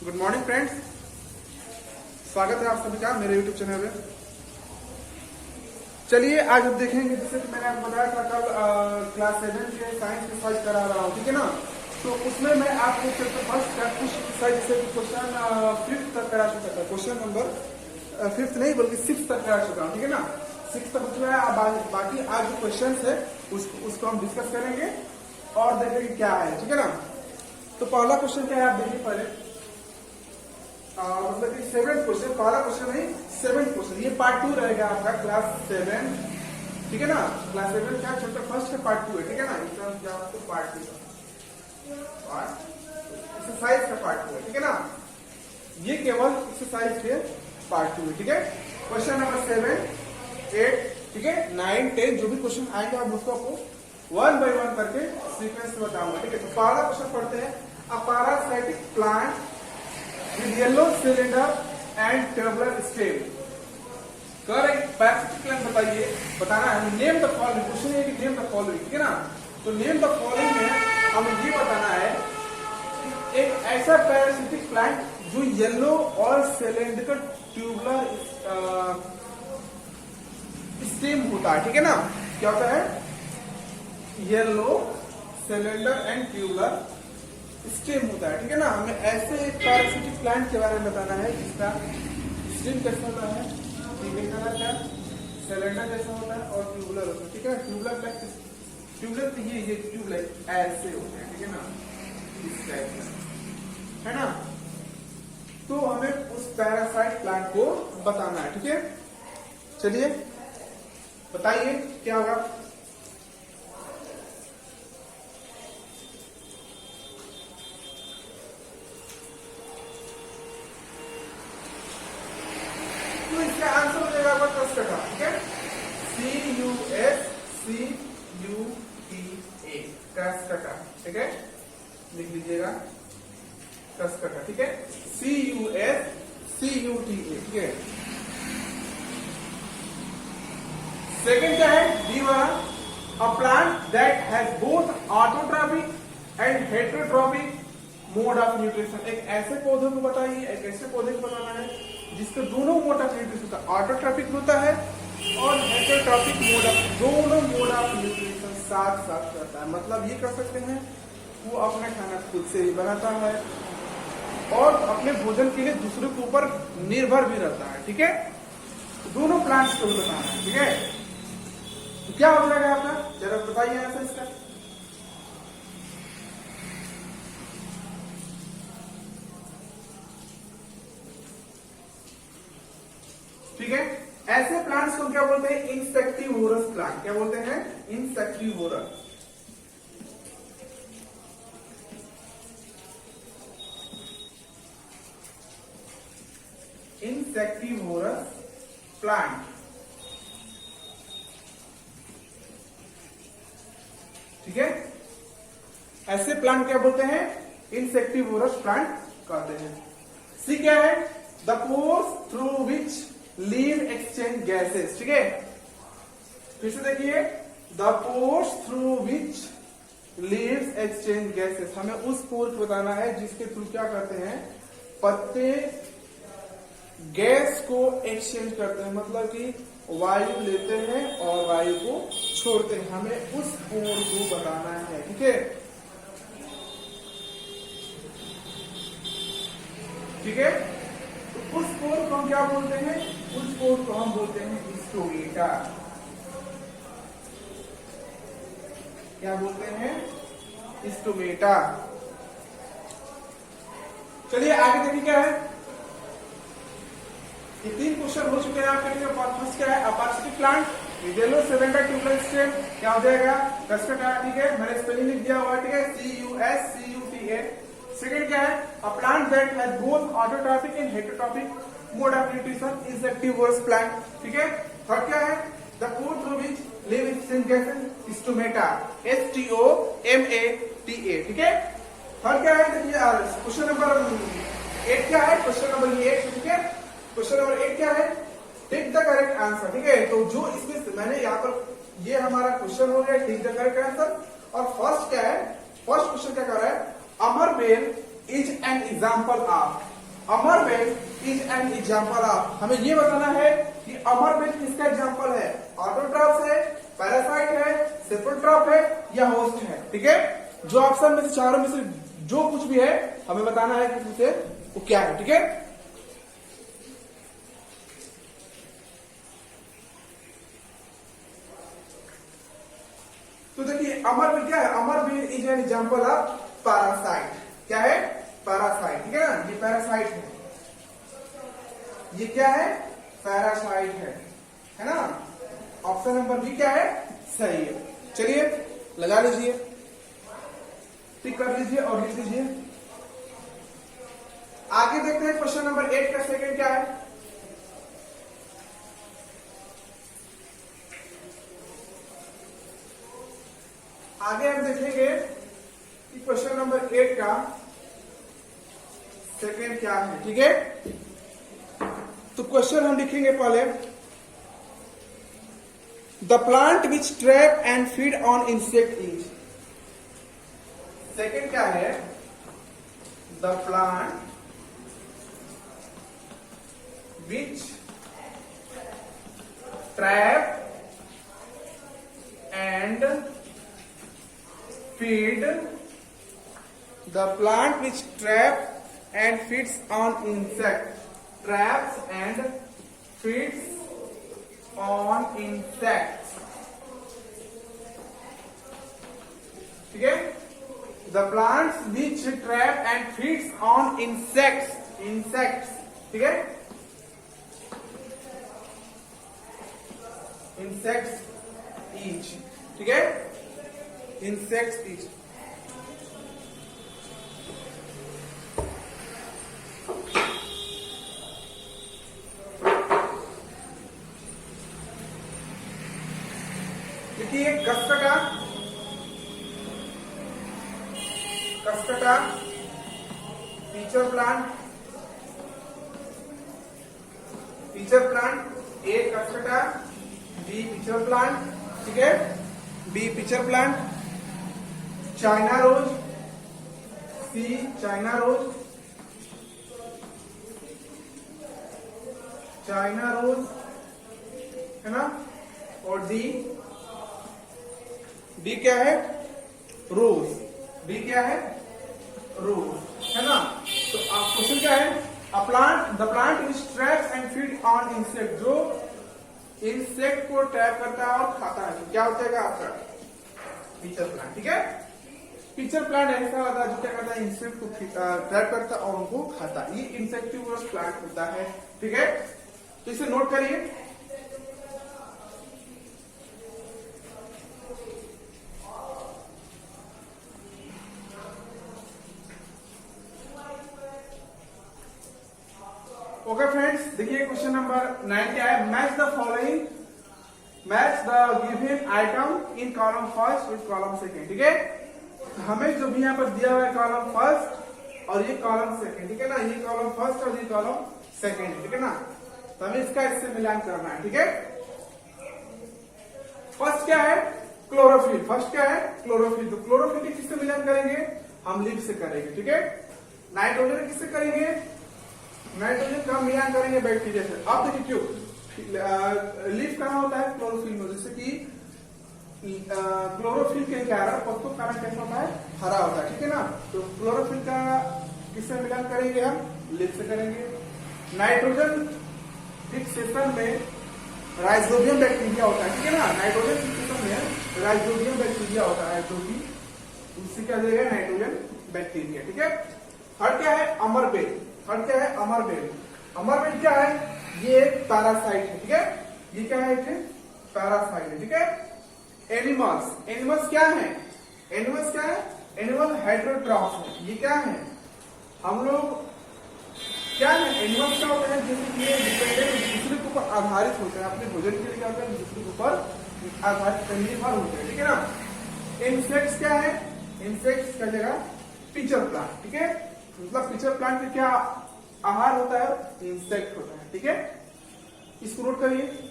Good morning friends, स्वागत है आप सभी का मेरे यूट्यूब चैनल में। चलिए आज हम देखेंगे, जैसे कि मैंने आपको बताया था कल क्लास 7 के साइंस के साइज करा रहा हूँ, ठीक है ना। तो उसमें मैं आपको चैप्टर फर्स्ट का कुछ साइज जैसे क्वेश्चन 5th तक करा चुका था। क्वेश्चन नंबर 5th नहीं बल्कि 6th तक करा चुका हूँ, ठीक है ना। 6th तक हो चुका है। अब बाकी आज जो क्वेश्चन है उसको हम डिस्कस करेंगे और देखेंगे क्या है, ठीक है ना। तो पहला क्वेश्चन क्या है आप देखिए पहले, मतलब कि 7th क्वेश्चन, पहला क्वेश्चन नहीं 7th क्वेश्चन। ये पार्ट 2 रहेगा आपका क्लास 7, ठीक है ना। क्लास 7 क्या चैप्टर फर्स्ट का पार्ट 2 है, ठीक है ना। एग्जाम क्या आपको पार्ट 2 एक्सरसाइज का पार्ट 2 है, ठीक है ना। ये केवल एक्सरसाइज के पार्ट 2 है, ठीक है। क्वेश्चन नंबर 7, 8, ठीक है, 9, 10 जो भी क्वेश्चन आएंगे आप उसको आपको 1 बाय 1 करके सीक्वेंस में बताऊंगा, ठीक है। तो पहला क्वेश्चन पढ़ते हैं। A parasitic plant with yellow cylinder and tubular stem। कर एक पैरासाइटिक प्लांट बताइए, बताना है। नेम द फॉलोइंग, क्वेश्चन है कि नेम द फॉलोइंग, ठीक है ना। तो नेम द फॉलोइंग में हमें ये बताना है कि एक ऐसा पैरासाइटिक प्लांट जो येलो और सिलेंड्रिकल ट्यूबुलर स्टेम होता है, ठीक है ना। क्या होता है? Yellow cylinder and tubular stem होता है, ठीक है ना। हमें ऐसे एक पैरासाइटिक प्लांट के बारे में बताना है जिसका स्टेम कैसा होता है, पीले कलर का, सिलेंडर जैसा होता है और ट्यूबुलर होता है, ठीक है। ट्यूबुलर तो ये ट्यूबुलर ऐसे होते हैं, ठीक है ना, इस टाइप में, है ना। तो हमें उस पैरासाइट प्लांट को बताना है, ठीक है। चलिए बताइए क्या होगा। तो इसका आंसर हो जाएगा आपका क्रस्टेटा, ठीक है। CUSCUTA, क्रस्टेटा, ठीक है, लिख लीजिएगा क्रस्टेटा, ठीक है। CUSCUTA, ठीक है। सेकंड क्या है? डी वाला, अ plant that has both autotrophic and heterotrophic mode of nutrition. एक ऐसे पौधे को बताइए, एक ऐसे पौधे को बताना है जिसके दोनों मोड ऑफ न्यूट्रिशन होता है, ऑटोट्रॉपिक होता है और हेटेरोट्रॉपिक मोड ऑफ, दोनों मोड ऑफ न्यूट्रिशन साथ साथ रहता है। मतलब ये कर सकते हैं वो अपना खाना खुद से ही बनाता है और अपने भोजन के लिए दूसरे के ऊपर निर्भर भी रहता है, ठीक है। तो दोनों प्लांट्स को बताना है, ठीक है। तो क्या हो जाएगा आपका, जरा बताइए आंसर इसका। ठीक है, ऐसे प्लांट्स को क्या बोलते हैं? Insectivorous plant. क्या बोलते हैं? इंसेक्टिवोरस। इंसेक्टिवोरस प्लांट, ठीक है। ऐसे प्लांट क्या बोलते हैं? इंसेक्टिवोरस प्लांट कहते हैं। सी क्या है? The pores through which leave exchange gases, ठीक है। फिर से देखिए, the pores through which leaves exchange gases. हमें उस पोर को बताना है जिसके थ्रू क्या करते हैं? पत्ते गैस को एक्सचेंज करते हैं, मतलब कि वायु लेते हैं और वायु को छोड़ते हैं। हमें उस पोर को बताना है, ठीक है, ठीक है। तो उस पोर को हम क्या बोलते हैं? उस पोर को हम बोलते हैं स्टोमेटा। क्या बोलते हैं? स्टोमेटा। चलिए आगे देखिए क्या है। ये 3 क्वेश्चन हो चुके हैं आपके लिए। फर्स्ट क्या है? Parasitic plant, yellow cylinder tubular stem, क्या हो जाएगा? क्रस्टेटा, ठीक है, मैंने स्पेलिंग लिख दिया हुआ, ठीक है, CUSCUTA। सेकंड क्या है? A plant that has both autotrophic and heterotrophic mode of nutrition, insectivorous plant, ठीक है। थर्ड क्या है? The pore through which leave exchange gases, stomata, STOMATA, ठीक है। थर्ड क्या है? देखिए क्वेश्चन नंबर 8 क्या है? क्वेश्चन नंबर 8, ठीक है। क्वेश्चन नंबर 8 क्या है? टेक द करेक्ट आंसर, ठीक है। तो जो इसमें मैंने यहाँ पर, ये हमारा क्वेश्चन हो गया, टेक द करेक्ट आंसर। और फर्स्ट क्या है? फर्स्ट क्वेश्चन क्या कर रहा है? Amar bel is an example of, amarbel is an example of, हमें ये बताना है कि अमरबेल किसका एग्जाम्पल है, ऑटोट्रॉफ है, पैरासाइट है, सेप्रोट्रॉफ है या होस्ट है। ठीक है, जो ऑप्शन में से चारों में से जो कुछ भी है हमें बताना है कि उसे वो क्या है। ठीक है, तो देखिए अमरबेल क्या है, amarbel is an example of parasite. क्या है, पैरासाइट। ठीक है ना, ये पैरासाइट है, ये क्या है, पैरासाइट है ना। ऑप्शन नंबर बी क्या है, सही है। चलिए लगा लीजिए, टिक कर लीजिए और लिख लीजिए। आगे देखते हैं क्वेश्चन नंबर 8 का सेकंड क्या है। आगे हम देखेंगे कि क्वेश्चन नंबर 8 का सेकंड क्या है। ठीक है, तो क्वेश्चन हम लिखेंगे पहले, the plant which trap and feed on insect is. Second क्या है, the plant which trap and feed, the plant which trap and feeds on insect, traps and feeds on insects। ठीक है, the plants which trap and feeds on insects। ठीक है, insects each। ठीक है, insects each। देखिए cuscuta, pitcher plant, A cuscuta, B pitcher plant. ठीक है, B pitcher plant, China rose, C China rose, है ना, और डी क्या है, रोज, डी क्या है, रोज, है ना। तो क्वेश्चन क्या है, the plant which traps and feed on insect, जो इंसेक्ट को ट्रैप करता है और खाता है, तो क्या हो जाएगा आपका पीचर प्लांट। ठीक है, पीचर प्लांट ऐसा होता है जो क्या करता है, इंसेक्ट को ट्रैप करता है और उनको खाता है, ये इंसेक्टिवोरस प्लांट होता है। ठीक है, तो इसे नोट करिए। ओके फ्रेंड्स, देखिए क्वेश्चन नंबर 9 क्या है, match the following, match the given item in column first with column second. ठीक है, हमें जो भी यहाँ पर दिया हुआ है कॉलम फर्स्ट और ये कॉलम सेकेंड। ठीक है ना, ये कॉलम फर्स्ट और ये कॉलम सेकेंड। ठीक है ना, तो हमें इसका इससे मिलान करना है। ठीक है, फर्स्ट क्या है, क्लोरोफिल। फर्स्ट क्या है, क्लोरोफिल। तो क्लोरोफिल की किससे मिलान करेंगे, हम लीफ से करेंगे। ठीक है, नाइट्रोजन किससे करेंगे, नाइट्रोजन का मिलान करेंगे बैक्टीरिया से। अब देखिए क्यों लीफ कहाँ होता है, क्लोरोफिल में, जैसे कि क्लोरोफिल के कारण पत्तों का रंग कैसा होता है, हरा होता है। ठीक है ना, तो क्लोरोफिल का किससे मिलान करेंगे, हम लीफ से करेंगे। नाइट्रोजन फिक्सेशन में राइजोबियम बैक्टीरिया होता है। ठीक है ना, नाइट्रोजन फिक्सेशन में राइजोबियम बैक्टीरिया होता है, जो कि उससे क्या देगा, नाइट्रोजन बैक्टीरिया। ठीक है, थर्ड क्या है, अमरबेल। थर्ड क्या है, अमरबेल। अमरबेल क्या है, ये पैरासाइट है। ठीक है, ये क्या है, पैरासाइट है। ठीक है, एनिमल्स क्या है, एनिमल्स क्या है, एनिमल हेटेरोट्रॉफ है। ये क्या है, हम लोग क्या है, एनिमल्स क्या होते हैं, जैसे कि ये डिपेंडेंट, दूसरे के ऊपर आधारित होते हैं, अपने भोजन के लिए क्या होते हैं, दूसरे के ऊपर आधारित निर्भर होते हैं। ठीक है ना। इंसेक्ट्स क्या है, इंसेक्ट्स का जगह पीचर प्लांट। ठीक है, मतलब पीचर प्लांट में क्या आहार होता है, इंसेक्ट होता है। ठीक है, इसको नोट करिए।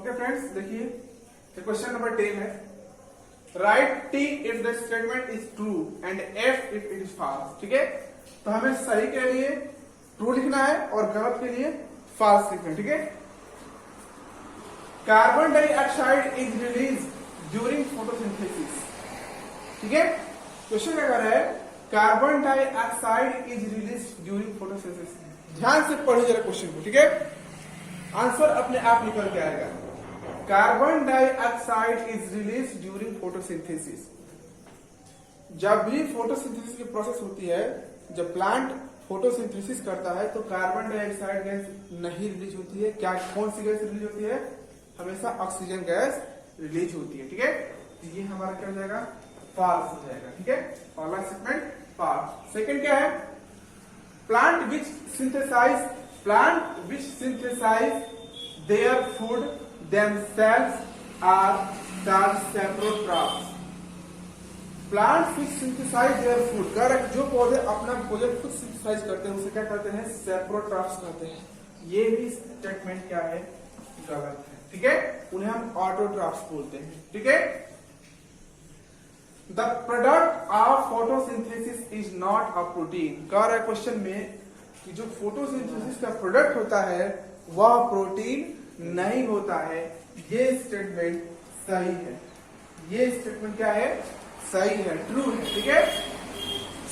ओके फ्रेंड्स, देखिए क्वेश्चन नंबर 10 है, write T if the statement is true and F if it is false. ठीक है, तो हमें सही के लिए ट्रू लिखना है और गलत के लिए फॉल्स लिखना है। ठीक है, carbon dioxide is release during photosynthesis. ठीक है, क्वेश्चन क्या कर रहा है, carbon dioxide is release during photosynthesis. ध्यान से पढ़िए जरा क्वेश्चन को। ठीक है, आंसर अपने आप निकल के आएगा। Carbon dioxide is release during photosynthesis. जब भी फोटोसिंथेसिस की प्रोसेस होती है, जब प्लांट फोटोसिंथेसिस करता है, तो कार्बन डाइऑक्साइड गैस नहीं रिलीज होती है। क्या, कौन सी गैस रिलीज होती है? हमेशा ऑक्सीजन गैस रिलीज होती है। ठीक है, तो ये हमारा क्या हो जाएगा, फॉल्स हो जाएगा। ठीक है, पहला स्टेटमेंट फॉल्स। सेकंड क्या है, plant which synthesize their food themselves are called saprotrophs. Plants which synthesize their food, correct, जो पौधे अपना भोजन खुद सिंथेसाइज करते हैं उसे क्या कहते हैं, सेप्रोट्रॉफ्स कहते हैं। ये भी स्टेटमेंट क्या है, गलत है। ठीक है, उन्हें हम ऑटोट्रॉफ्स बोलते हैं। ठीक है, the product of photosynthesis is not a protein. कह रहा है क्वेश्चन में कि जो फोटोसिंथेसिस का प्रोडक्ट होता है वह प्रोटीन नहीं होता है। ये स्टेटमेंट सही है। ये स्टेटमेंट क्या है, सही है, ट्रू है। ठीक है,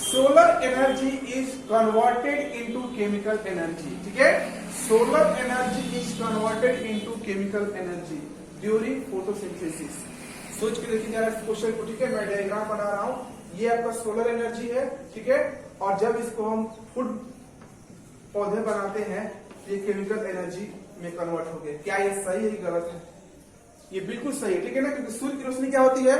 solar energy is converted into chemical energy. ठीक है, solar energy is converted into chemical energy during photosynthesis. सोच के देखिए जरा इस क्वेश्चन को। ठीक है, मैं डायग्राम बना रहा हूं, ये आपका सोलर एनर्जी है। ठीक है, और जब इसको हम फूड पौधे बनाते हैं, ये केमिकल एनर्जी में कन्वर्ट हो गया। क्या ये सही है, गलत है? ये बिल्कुल सही है। ठीक है ना, क्योंकि सूर्य की रोशनी क्या होती है,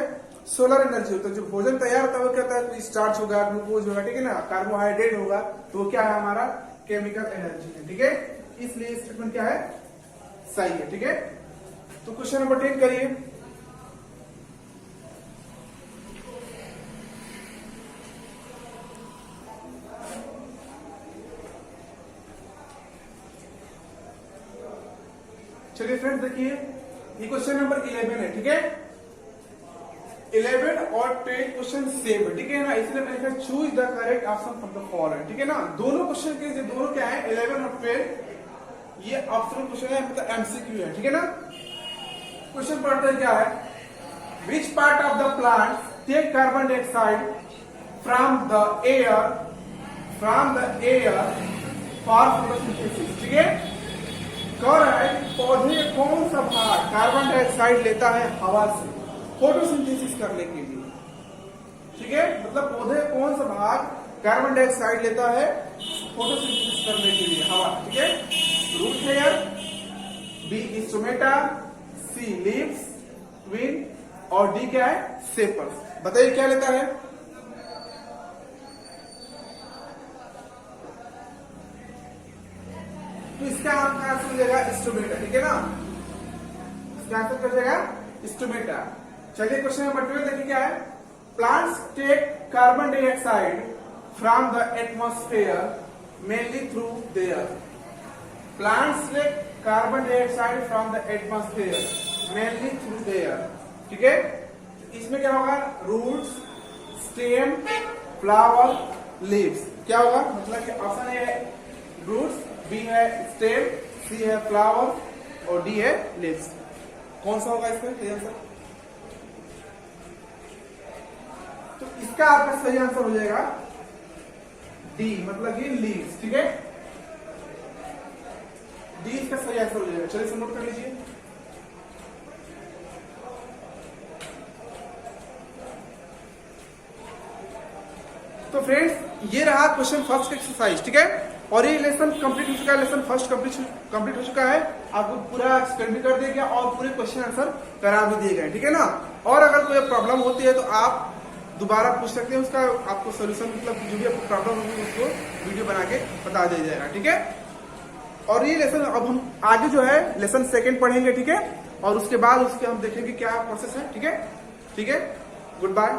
सोलर एनर्जी होता है। जो भोजन तैयार होता है वो क्या होता है, कोई स्टार्च होगा, ग्लूकोज होगा, ठीक है ना, कार्बोहाइड्रेट होगा, तो क्या है, हमारा केमिकल एनर्जी है। ठीक है, इसलिए स्टेटमेंट क्या है, सही है। ठीक है, तो क्वेश्चन नंबर 10 करिए। चलिए फ्रेंड्स, देखिए ये क्वेश्चन नंबर 11 है। ठीक है, 11 और 10 क्वेश्चन सेम है। ठीक है ना, इसलिए मैंने कहा choose the correct option from the following. ठीक है ना, दोनों क्वेश्चन के जो दोनों क्या है, 11 और 12, ये ऑप्शनल क्वेश्चन है, मतलब एमसीक्यू है। ठीक है ना, क्वेश्चन पढ़ते हैं क्या है, which part of the plant take carbon dioxide from the air for photosynthesis. ठीक है, कह रहा है पौधे कौन सा भाग कार्बन डाइऑक्साइड लेता है हवा से फोटोसिंथेसिस करने के लिए। ठीक है, मतलब पौधे कौन सा भाग कार्बन डाइऑक्साइड लेता है फोटोसिंथेसिस करने के लिए, हवा। ठीक है, रूट हेयर, बी स्टोमेटा, सी लीव्स, ट्विन, और डी क्या है, सेपल्स। बताइए क्या लेता है, तो इसका आंसर हो जाएगा स्टोमेटा। ठीक है ना, इसका आंसर क्या हो जाएगा, स्टोमेटा। चलिए क्वेश्चन नंबर 12 देखिए क्या है, plants take carbon dioxide from the atmosphere mainly through their. Plants take carbon dioxide from the atmosphere mainly through their. ठीक है, इसमें क्या होगा, रूट्स, स्टेम, फ्लावर, लीव्स। क्या होगा, मतलब कि ऑप्शन ए है रूट्स, बी है स्टेम, सी है फ्लावर और डी है लीव्स। कौन सा होगा इसमें सही आंसर? तो इसका आपका सही आंसर हो जाएगा डी, मतलब कि लीव्स। ठीक है, डी इसका सही आंसर हो जाएगा। चलिए नोट कर लीजिए। तो फ्रेंड्स, ये रहा क्वेश्चन फर्स्ट एक्सरसाइज। ठीक है, और ये लेसन कंप्लीट हो चुका है, लेसन फर्स्ट कंप्लीट हो चुका है। आपको पूरा एक्सप्लेन भी कर दिया गया और पूरे क्वेश्चन आंसर करा भी दिए गए। ठीक है ना, और अगर कोई प्रॉब्लम होती है तो आप दोबारा पूछ सकते हैं, उसका आपको सोल्यूशन, मतलब जो भी आपको प्रॉब्लम होगी उसको वीडियो बना के बता दिया जाएगा। ठीक है, और ये लेसन अब हम आगे जो है लेसन सेकेंड पढ़ेंगे। ठीक है, और उसके बाद उसके हम देखेंगे क्या प्रोसेस है। ठीक है, गुड बाय।